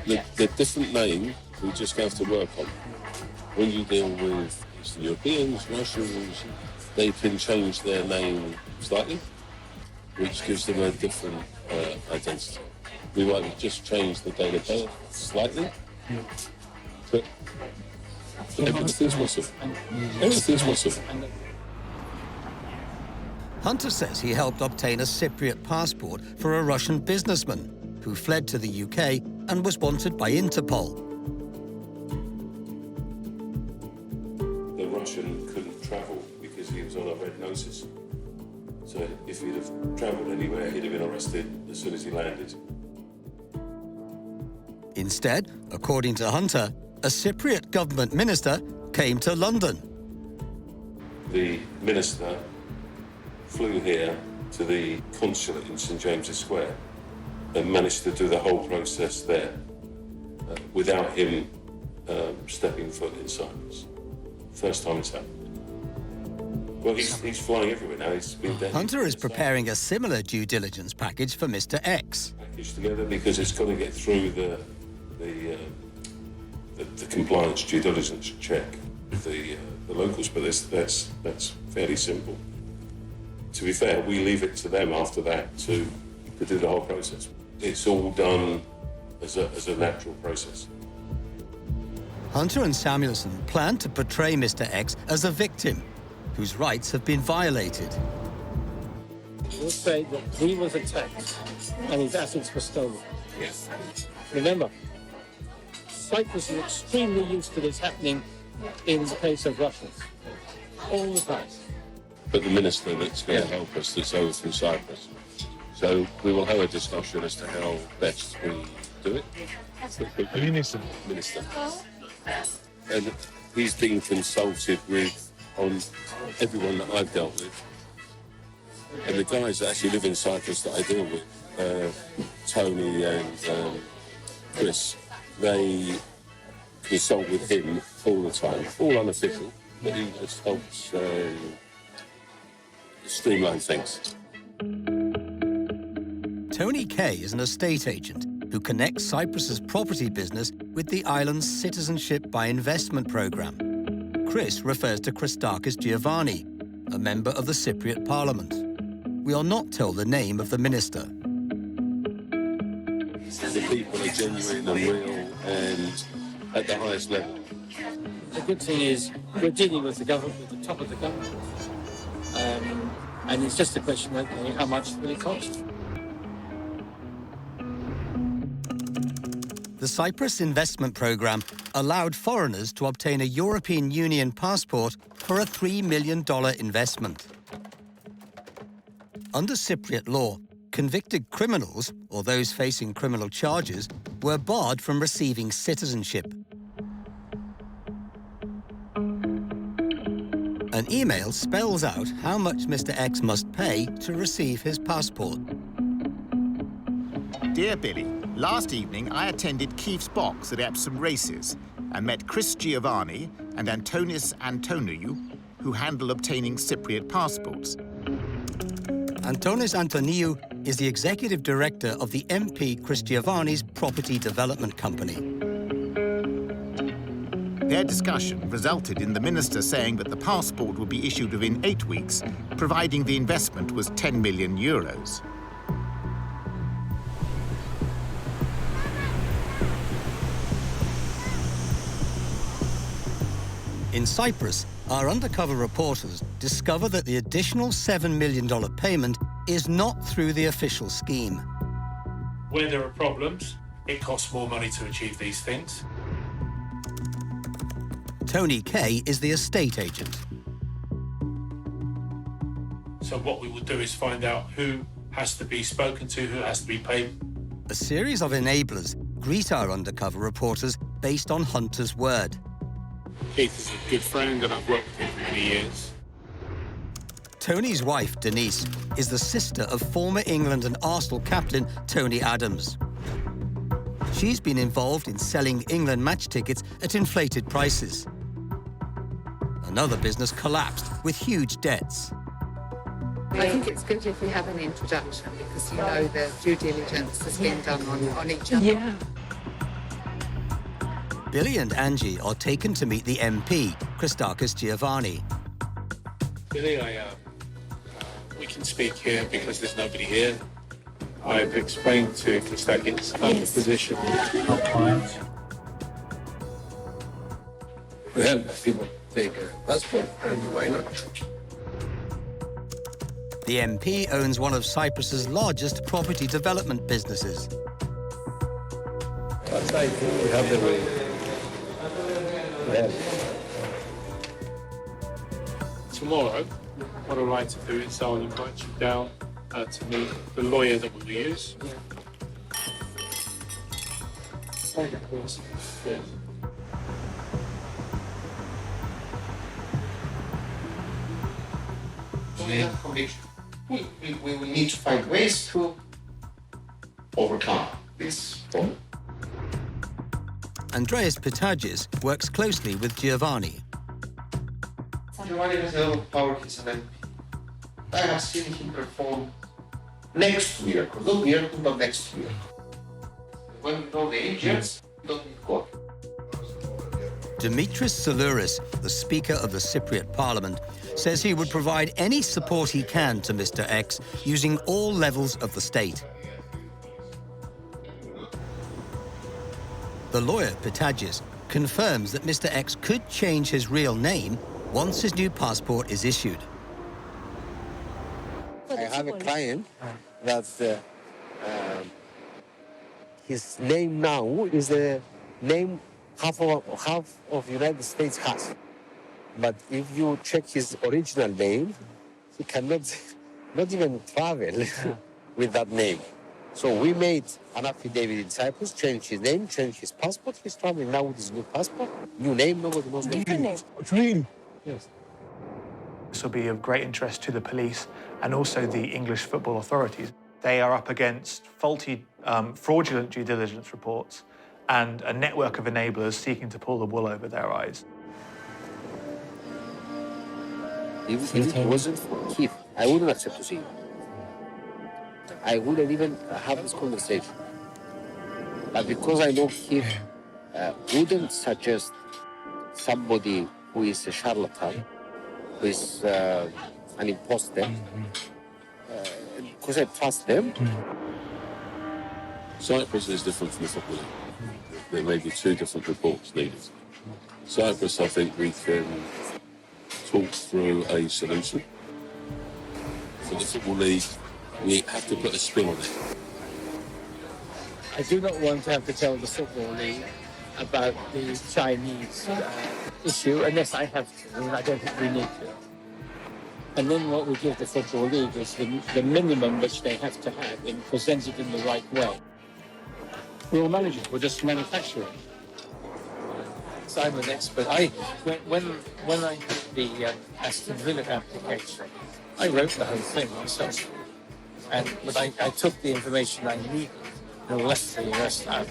The different name we just have to work on. When you deal with Eastern Europeans, Russians, they can change their name slightly, which gives them a different identity. We might just change the date of birth slightly, but everything's possible. Everything's possible. Hunter says he helped obtain a Cypriot passport for a Russian businessman who fled to the UK and was wanted by Interpol. The Russian couldn't travel because he was on a red notice. So if he'd have travelled anywhere, he'd have been arrested as soon as he landed. Instead, according to Hunter, a Cypriot government minister came to London. The minister flew here to the consulate in St James's Square and managed to do the whole process there without him stepping foot in Cyprus. First time it's happened. Well, he's flying everywhere now. He's been there. Hunter is preparing a similar due diligence package for Mr. X. Package together because it's got to get through the compliance due diligence check with the locals, but that's fairly simple. To be fair, we leave it to them after that to do the whole process. It's all done as a natural process. Hunter and Samuelson plan to portray Mr. X as a victim whose rights have been violated. We'll say that he was attacked and his assets were stolen. Yes. Remember, Cyprus is extremely used to this happening in the case of Russians. All the time. But the minister that's going to help us, that's over from Cyprus. So we will have a discussion as to how best we do it. The minister. And he's been consulted with on everyone that I've dealt with. And the guys that actually live in Cyprus that I deal with, Tony and Chris, they consult with him all the time, all unofficial, but he just helps streamline things. Tony Kay is an estate agent who connects Cyprus's property business with the island's citizenship by investment program. Chris refers to Christakis Giovanni, a member of the Cypriot Parliament. We are not told the name of the minister. The people are genuine and real and at the highest level. The good thing is we're dealing with the government, with the top of the government. And it's just a question of how much will it cost. The Cyprus investment program allowed foreigners to obtain a European Union passport for a $3 million investment. Under Cypriot law, convicted criminals, or those facing criminal charges, were barred from receiving citizenship. An email spells out how much Mr. X must pay to receive his passport. Dear Billy, last evening I attended Keefe's box at Epsom Races and met Chris Giovanni and Antonis Antoniou, who handle obtaining Cypriot passports. Antonis Antoniou is the executive director of the MP Chris Giovanni's property development company. Their discussion resulted in the minister saying that the passport would be issued within 8 weeks, providing the investment was 10 million euros. In Cyprus, our undercover reporters discover that the additional $7 million payment is not through the official scheme. Where there are problems, it costs more money to achieve these things. Tony Kay is the estate agent. So what we will do is find out who has to be spoken to, who has to be paid. A series of enablers greet our undercover reporters based on Hunter's word. Keith is a good friend and I've worked with him for many years. Tony's wife, Denise, is the sister of former England and Arsenal captain Tony Adams. She's been involved in selling England match tickets at inflated prices. Another business collapsed with huge debts. I think it's good if we have an introduction because you know the due diligence has been done on each other. Yeah. Billy and Angie are taken to meet the MP, Christakis Giovanni. Billy, we can speak here because there's nobody here. I've explained to Christakis the position of our clients. We help people take a passport, and why not? The MP owns one of Cyprus's largest property development businesses. But I think we have the way. Tomorrow, what I'd like to do is I'll invite you down to meet the lawyer that we will use. Yes. We have conviction. We will need to find ways to overcome this problem. Andreas Pitagis works closely with Giovanni. Giovanni has a lot of power, he's an MP. I have seen him perform next to miracles, not miracles, but next to miracles. When we know the angels, we don't need God. Dimitris Salouris, the Speaker of the Cypriot Parliament, says he would provide any support he can to Mr. X using all levels of the state. The lawyer, Pitagis, confirms that Mr. X could change his real name once his new passport is issued. I have a client that his name now is the name half of United States has. But if you check his original name, he cannot not even travel with that name. So we made an affidavit in Cyprus, changed his name, changed his passport. He's traveling now with his new passport, new name, nobody knows what Pρίν. Yes. This will be of great interest to the police and also the English football authorities. They are up against faulty, fraudulent due diligence reports and a network of enablers seeking to pull the wool over their eyes. If it wasn't for Keith, I wouldn't accept to see him. I wouldn't even have this conversation. But because I know Keith wouldn't suggest somebody who is a charlatan, who is an imposter, because I trust them. Cyprus is different from the football league. There may be two different reports needed. Cyprus, I think we can talk through a solution. For the football league, we have to put a spin on it. I do not want to have to tell the Football League about the Chinese issue unless I have to, and I don't think we need to. And then what we give the Football League is the minimum which they have to have in presented in the right way. We're all managers, we're just manufacturing. So I'm an expert. When I did the Aston Villa application, I wrote the whole thing myself. But I took the information I needed and left the rest out.